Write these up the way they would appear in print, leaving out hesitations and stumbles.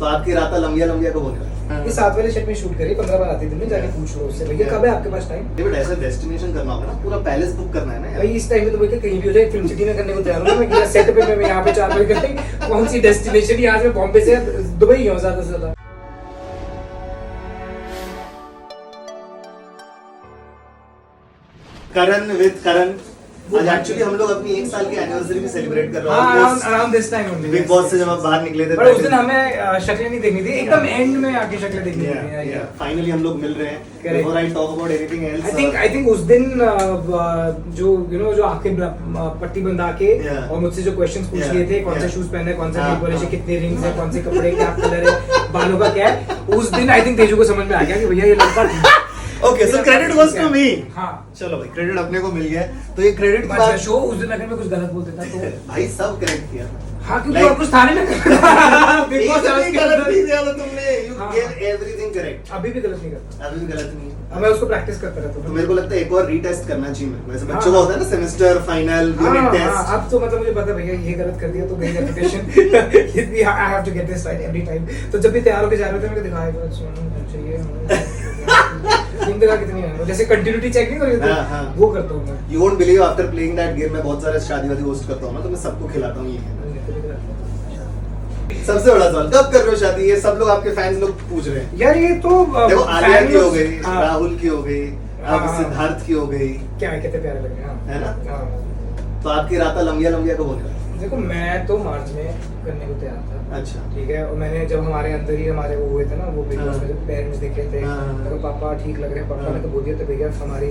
तो आपकी रात लंबिया लंबिया कब होने लगी? ये 7 वाले सेट में शूट करी, 15 बार आती दिन में, जाके पूछ लो उससे भैया कब है आपके पास टाइम। बट ऐसा डेस्टिनेशन करना होगा ना, पूरा पैलेस बुक करना है ना भाई इस टाइम में तो भैया कहीं भी हो जाए, फिल्म सिटी में करने को तैयार हूं मैं। सेट पे मैं यहाँ पे 4 बजे करते, कौन सी डेस्टिनेशन, यहाँ से बॉम्बे से दुबई हूँ ज्यादा से ज्यादा। करण विद करण। आज एक्चुअली हम लोग अपनी 1 साल की एनिवर्सरी भी सेलिब्रेट कर रहे हैं। Around this time only. Big boss से जब आप बाहर निकले थे, पर उस दिन हमें शक्लें नहीं देखनी थी, एकदम एंड में आके शक्लें देखनी थी। फाइनली हम लोग मिल रहे हैं। Before I talk about anything else, I think उस दिन जो जो आंखें पट्टी बंधा के और मुझसे जो क्वेश्चंस पूछ लिए थे, कौन से शूज पहने, कौन सा टी पॉलिश है, कितने रिंग्स है, कौन से कपड़े, क्या कलर है, बालों का क्या है, उस दिन आई थिंक तेजू को समझ में आ गया कि भैया ये लड़का। Okay so credit goes to me. हाँ चलो भाई, क्रेडिट अपने को मिल गया। तो ये क्रेडिट के बाद शो उस दिन अगर मैं कुछ गलत बोलते था तो भाई सब करेक्ट किया। हाँ क्योंकि और कुछ था नहीं ना। बिग बॉस गलत नहीं किया था तुमने, यू गेव एवरीथिंग करेक्ट। अभी भी गलत नहीं करता, अभी भी गलत नहीं है। मैं उसको प्रैक्टिस करता रहता हूँ। तो मेरे को लगता है एक और रीटेस्ट करना चाहिए मेरे को। ऐसे बच्चों का होता है ना सेमेस्टर फाइनल यूनिट टेस्ट। अब तो मतलब मुझे पता भैया ये गलत कर दिया तो मेरी reputation I have to get this right every time. तो जब भी तैयार होके जा रहे थे मेरे को दिखाया चाहिए कितनी है, जैसे कंटिन्यूटी चेक नहीं करी वो करता हूँ मैं। You won't believe after playing that game मैं बहुत सारे शादी वादी होस्ट करता हूँ ना, तो मैं सबको खिलाता हूँ ये। सबसे बड़ा सवाल, कब कर रहे हो शादी? ये सब लोग आपके फैंस लोग पूछ रहे हैं यार। ये तो देखो, आलिया की हो गई, राहुल की हो गई, अब सिद्धार्थ की हो गई। क्या कितने प्यारे लगे हैं, है ना? तो आपकी रात लंबिया लंबिया कब होने लगी? देखो मैं तो मार्च में करने को तैयार था। अच्छा ठीक है। और मैंने जब हमारे अंदर ही हमारे वो हुए थे ना, वो बिग बॉस में जब पेरेंट्स देखे थे, मेरे पापा ठीक लग रहे हैं, पापा ने तो बोल दिया था भैया हमारी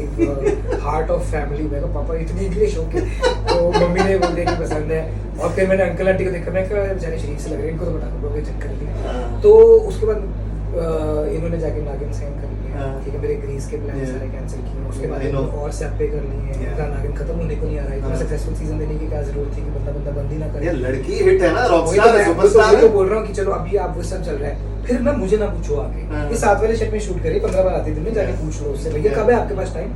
हार्ट ऑफ फैमिली। मेरे को पापा इतनी इंग्लिश हो के, तो मम्मी ने बोल दिया कि पसंद है। और फिर मैंने अंकल आंटी को देखा, मैं कहा बेचारे शरीफ से लग रहे हैं, इनको तो बता दो चक्कर ली। तो उसके बाद इन्होंने जाके नागिन साइन कर लिया। ठीक है, मेरे ग्रीस के प्लान सारे कैंसिल किए। उसके बाद और सेट पे कर लिए हैं। नागिन खत्म होने को नहीं आ रहा है, इतना सक्सेसफुल सीजन देने की क्या जरूरत थी कि बंदा बंद ही ना करे। ये लड़की हिट है ना, रॉकस्टार है, सुपरस्टार है। तो बोल रहा हूँ कि चलो अभी आप वो सब चल रहा है, फिर ना मुझे ना पूछो आके। ये 7 वाले सेट में शूट करी, 15 बार आती दिन में, जाके पूछ लो उससे भैया कब है आपके पास टाइम,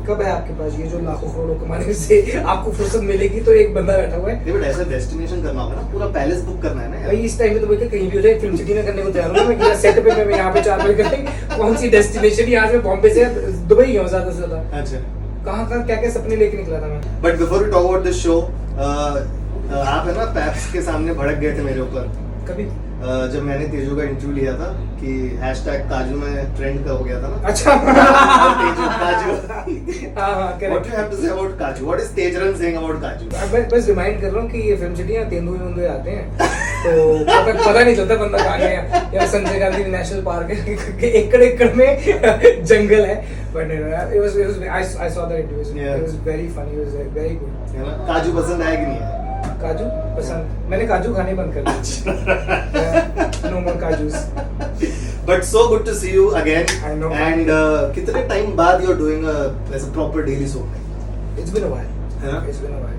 कब है आपके पास ये जो लाखों करोड़ों कमाने से आपको फुर्सत मिलेगी। तो एक बंदा बैठा हुआ है। बट ऐसा डेस्टिनेशन करना होगा ना, पूरा पैलेस बुक करना है ना। भाई इस टाइम में तो भैया कहीं भी हो जाए, फिल्म सिटी में करने को तैयार हूँ मैं। सेट पे मैं यहाँ पे 4 बजे करते, कौन सी डेस्टिनेशन, यहाँ से बॉम्बे से दुबई हूँ ज्यादा से ज्यादा। अच्छा कहाँ क्या क्या सपने लेके निकला था मैं। But before we talk about this show, आप है ना पैप्स के सामने भड़क गए थे मेरे ऊपर कभी जब मैंने तेजू का इंटरव्यू लिया था कि #काजू में ट्रेंड का हो गया था ना। अच्छा तेजू काजू। Correct. What you have to say about काजू? What is तेजरन saying about काजू? मैं बस रिमाइंड कर रहा हूँ कि ये फिल्म सिटी यहाँ तेंदुए आते हैं, तो पता नहीं चलता बंदा कहाँ गया। या संजय गांधी नेशनल पार्क है, एकड़ में जंगल है। But I saw that interview. It was very funny. It was very good. काजू पसंद आया कि नहीं आया? काजू पसंद, मैंने काजू खाने बंद कर दिए। नो मोर काजूस। But so good to see you again. I know. And कितने टाइम बाद you're doing a proper daily soap? It's been a while. हाँ? It's been a while.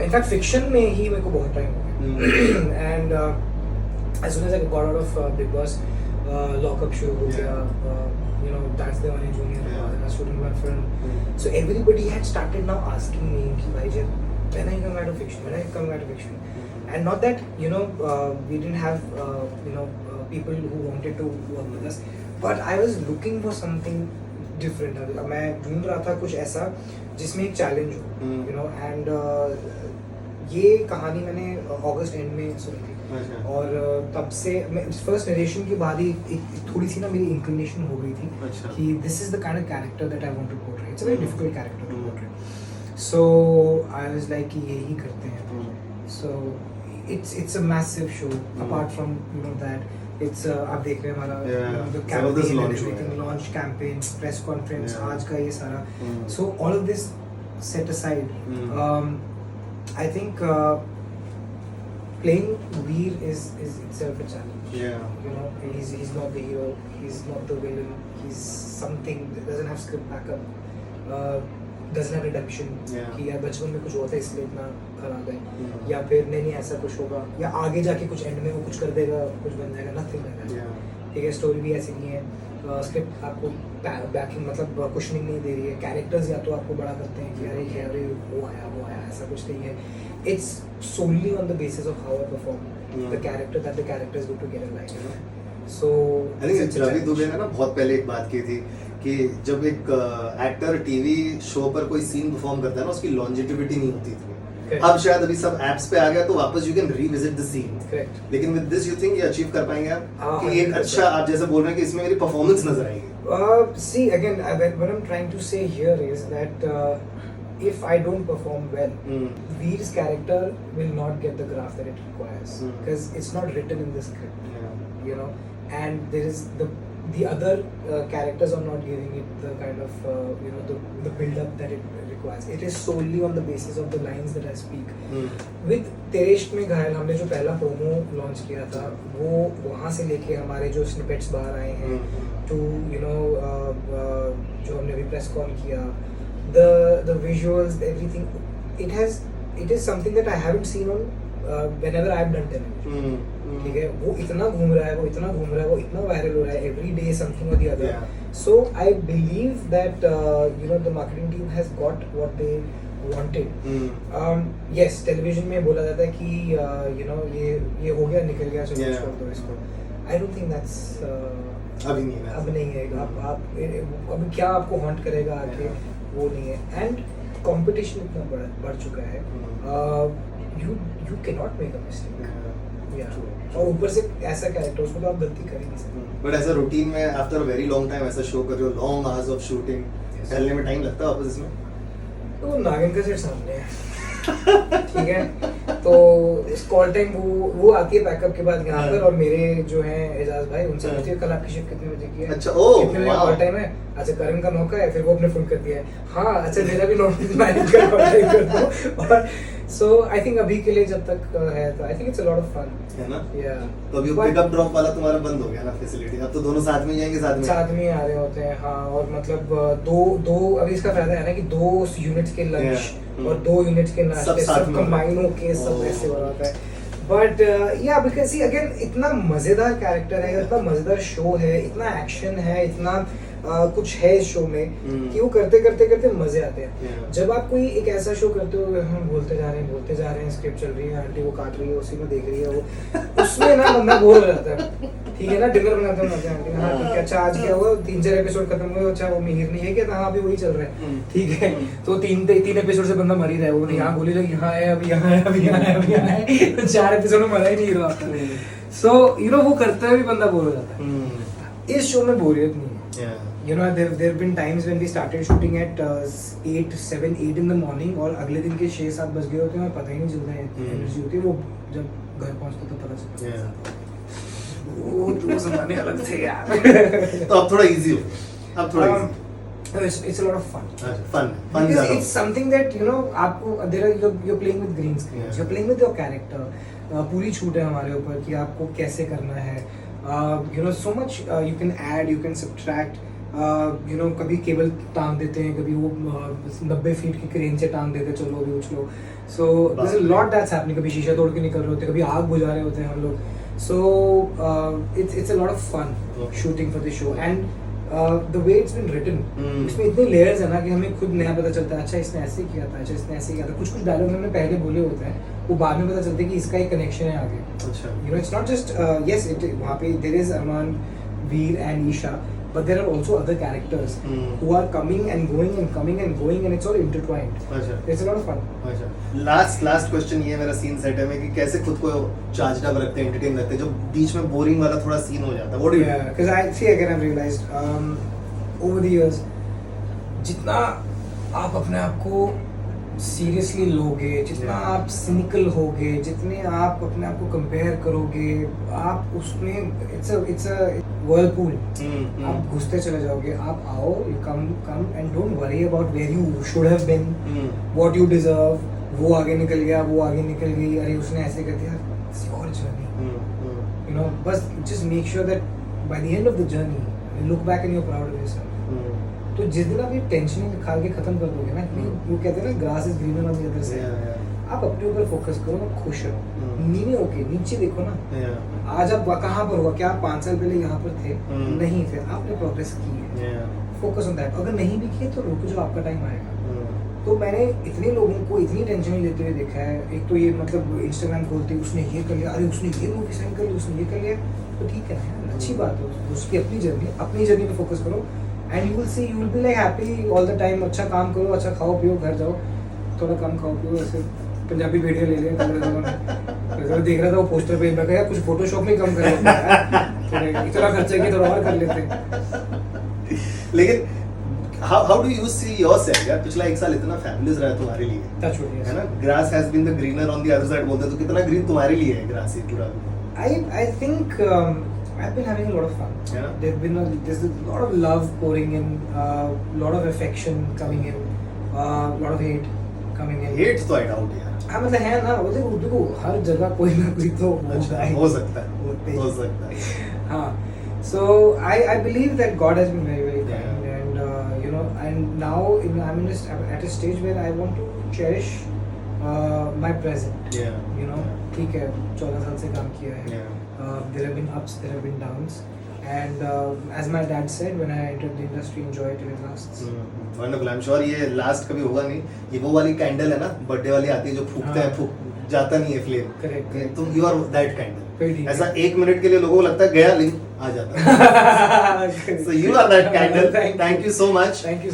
In fact, fiction में ही मेरे को बहुत टाइम हो गया। And as soon as I got out of Big Boss, lockup शुरू हो गया। You know, that's the only junior. I was shooting my film. So everybody had started now asking me कि भाई जब when I come out of fiction, and not that you know we didn't have people who wanted to work with us, but I was looking for something different. मैं ढूंढ रहा था कुछ ऐसा जिसमें एक चैलेंज हो, you know, and ये कहानी मैंने अगस्त एंड में सुनी थी। और तब से मैं फर्स्ट नरेशन के बाद ही थोड़ी सी ना मेरी इंक्लिनेशन हो गई थी कि this is the kind of character that I want to portray. It's a very difficult character to portray. So I was like कि यही करते हैं। So it's a massive show. Apart from that, it's आप देख रहे हैं हमारा the campaign, launch campaign, press conference, आज का ये सारा। So all of this set aside, I think playing Veer is itself a challenge. You know, he's not the hero, he's not the villain, he's something that doesn't have script backup. doesn't have redemption कि यार बचपन में कुछ हुआ था इसलिए इतना खराब है, या फिर नहीं ऐसा कुछ होगा, या आगे जाके कुछ एंड में वो कुछ कर देगा, कुछ बन जाएगा, नथिंग लाइक दैट। ठीक है, स्टोरी भी ऐसी नहीं है, स्क्रिप्ट आपको बैकिंग मतलब कुशनिंग नहीं दे रही है, कैरेक्टर्स या तो आपको बड़ा करते हैं कि अरे वो आया ऐसा कुछ नहीं है। It's solely on the basis of how I perform. the character that the character is going to get in life, you know. So I think Ravi Dubey ने ना बहुत पहले एक बात की थी कि जब एक एक्टर टीवी शो पर कोई सीन परफॉर्म करता है ना, उसकी लॉन्जिटिविटी नहीं होती थी। Correct. अब शायद अभी सब एप्स पे आ गया तो वापस you can revisit the scene. Correct. लेकिन विद दिस यू थिंक ये अचीव कर पाएंगे आप हाँ, कि एक 100%. अच्छा, आप जैसे बोल रहे हैं कि इसमें मेरी परफॉर्मेंस नजर आएगी। See again, what I'm trying to say here is that if I don't perform well, Veer's character will not get the graph that it requires because it's not written in the script, you know, and there is the other characters are not giving it the kind of you know the build up that it requires. It is solely on the basis of the lines that I speak. With तेरेश्ट में घायल हमने जो पहला promo launch किया था, वो वहाँ से लेके हमारे जो स्निपेट्स बाहर आए हैं to you know जो हमने अभी प्रेस कॉल किया, the visuals, everything, it is something that I haven't seen on whenever I've done television. ठीक है, वो इतना घूम रहा है, वो इतना घूम रहा है, वो इतना वायरल हो रहा है, every day something or the other. So I believe that you know the marketing team has got what they wanted. Yes, television में बोला जाता है कि you know ये हो गया, निकल गया, चलो छोड़ दो इसको. I don't think that's अभी नहीं है, अब नहीं है। आप अभी क्या आपको हॉन्ट करेगा आगे, वो नहीं है। एंड कंपटीशन इतना बढ़ चुका है, you cannot make a mistake. और ऊपर से ऐसा कैरेक्टर, उसको तो आप गलती कर ही नहीं सकते। बट ऐसा रूटीन में after a very long time ऐसा शो कर रहे हो, लॉन्ग आवर्स ऑफ शूटिंग, चलने में टाइम लगता है वापस इसमें? तो नागिन का सेट सामने है ठीक है, तो इस कॉल टाइम वो आती है पैकअप के बाद यहाँ पर, और मेरे जो हैं एजाज भाई, उनसे पूछती है कल आपकी शिफ्ट कितने बजे की है? अच्छा, ओह कितने बजे कॉल टाइम है? अच्छा, करण का मौका है, फिर वो अपने फुल कर दिया है। हाँ, अच्छा मेरा भी नोट मैनेज कर कॉल टाइम कर दो। और सो आई थिंक अभी के लिए जब तक है तो I think it's a lot of fun, है ना? या तो अभी पिकअप ड्रॉप वाला तुम्हारा बंद हो गया ना फैसिलिटी, अब तो दोनों साथ में जाएंगे, साथ में आ रहे होते हैं। हाँ, और मतलब दो अभी इसका फायदा है ना कि 2 यूनिट्स के लंच और 2 यूनिट्स के नाश्ते सब कंबाइन होके सब ऐसे हो रहा है। बट या बिकॉज सी अगेन इतना मजेदार कैरेक्टर है, इतना मजेदार शो है, इतना एक्शन है, इतना कुछ है इस शो में कि वो करते करते मजे आते हैं। जब आप कोई एक ऐसा शो करते हो, हम बोलते जा रहे हैं, स्क्रिप्ट चल रही है, आंटी वो काट रही है, उसी में देख रही है, वो उसमें ना बंदा बोर हो जाता है। ठीक है ना, डिनर बनाते हैं आंटी, हाँ ठीक है, अच्छा आज क्या हुआ, 3-4 एपिसोड खत्म हुए, अच्छा वो मिहिर नहीं है क्या? हाँ अभी वही चल रहा है, ठीक है। तो 3 एपिसोड से बंदा मर ही रहा है, वो यहाँ गोली लगी, यहाँ है, अभी यहाँ है, अभी यहाँ है, अभी यहाँ है, तो 4 एपिसोड में मरा ही नहीं रहा। सो यू नो वो करते हुए भी बंदा बोर हो जाता है। इस शो में बोरियत नहीं है। You know, there have been times when we started shooting at 7-8 in the morning, और अगले दिन के 6-7 बज गए होते हैं और पता ही नहीं चलता है, एनर्जी होती है। वो जब घर पहुंचते तो पता चलता है वो ज़माने अलग थे यार। तो अब थोड़ा इजी हो गया, अब थोड़ा easy. It's a lot of fun. Fun Because it's something that you know आपको you're playing with green screens, you're playing with your character. पूरी छूट है हमारे ऊपर कि आपको कैसे करना है। You know, so much you can add, you can subtract. You know, कभी केबल टांग देते हैं, कभी वो 90 फीट की क्रेन से टांग देते, चलो अभी उछ लो। So there's a lot that's happening. कभी शीशा तोड़ के निकल रहे होते हैं, कभी आग बुझा रहे होते हैं हम लोग। So it's a lot of fun shooting for the show, and the way it's been written, इसमें इतने layers है ना कि हमें खुद नया पता चलता है, अच्छा इसने ऐसे किया था, अच्छा इसने ऐसे किया था। कुछ डायलॉग हमने पहले बोले होते हैं, वो बाद में पता चलता है कि इसका एक कनेक्शन है आगे। अच्छा, you know, it's not just yes, वहाँ पे there is Arman, Veer and Isha, but there are also other characters who are coming and going and coming and going, and it's all intertwined. अच्छा, It's a lot of fun. अच्छा। Last question ये मेरा scene set है में कि कैसे खुद को चार्ज अप रखते हैं, एंटरटेन रखते हैं, जो बीच में बोरिंग वाला थोड़ा सीन हो जाता है। What do you do? Because I see again I've realized over the years, जितना आप अपने आप को सीरियसली लोगे, जितना आप सिनिकल होगे, जितने आप अपने आप को कंपेयर करोगे, आप उसमें इट्स अ व्हर्लपूल, आप घुसते चले जाओगे। आप आओ, you come and don't worry about where you should have been, what you deserve. वो आगे निकल गया, वो आगे निकल गई, अरे उसने ऐसे कर दिया, it's your journey, you know. बस just make sure that by the end of the journey you look back and you are proud of yourself. तो जिस दिन आप ये टेंशन निकाल के खत्म कर दोगे ना, वो कहते हैं ना grass is greener on the other side, आप अपने ऊपर फोकस करो और खुश रहो। नीचे ओके, नीचे देखो ना, आज आप कहाँ पर हुआ, क्या आप 5 साल पहले यहाँ पर थे? नहीं थे, आपने प्रोग्रेस की है, फोकस ऑन दैट। अगर नहीं भी किए तो रुक जाओ, आपका टाइम आएगा। तो मैंने इतने लोगों को इतनी टेंशन लेते हुए देखा है। एक तो ये मतलब इंस्टाग्राम खोलते उसने ये कर लिया, अरे उसने ये मूवी साइन कर ली, उसने ये कर लिया, तो ठीक है ना, अच्छी बात है, उसकी अपनी जर्नी पे फोकस करो and you will see, you will be like happy all the time. अच्छा काम करो, अच्छा खाओ पियो, घर जाओ, थोड़ा कम खाओ पियो, ऐसे पंजाबी भेड़िया ले लिया तो देख रहा था वो पोस्टर पे, मैं कहा कुछ फोटोशॉप में कम करो यार, इतना खर्चा किया थोड़ा और कर लेते। लेकिन how do you see yourself यार? पिछला एक साल इतना फैबुलस रहा है तुम्हारे लिए, टच हो गया है ना? Grass has been the greener on the other side बोलते हैं, तो कितना ग्रीन तुम्हारे लिए है ग्रास ये पूरा? I think I've been having a lot of fun. Yeah. There's a lot of love pouring in, lot of affection coming in, lot of hate coming in. Hate तो आई डाउट यार। हाँ मतलब है ना, वो देखो हर जगह कोई ना कोई तो अच्छा, हो सकता है, हो सकता है। हाँ, so I believe that God has been very very kind, and you know, and now I'm at a stage where I want to cherish my present. Yeah. You know, ठीक है, 14 साल से काम किया है. Yeah. There have been ups, there have been downs, and as my dad said when I entered the industry, enjoy it till it lasts. Wonderful. I am sure ये last कभी होगा नहीं। ये वो वाली कैंडल है ना, बर्थडे वाली आती है जो फूकते हैं, फूक जाता नहीं है फ्लेम। Correct. तुम you are that very candle. deep. ऐसा 1 मिनट के लिए लोगों को लगता है गया, लेकिन आ जाता है। So you are that candle. Thank you so much. Thank you.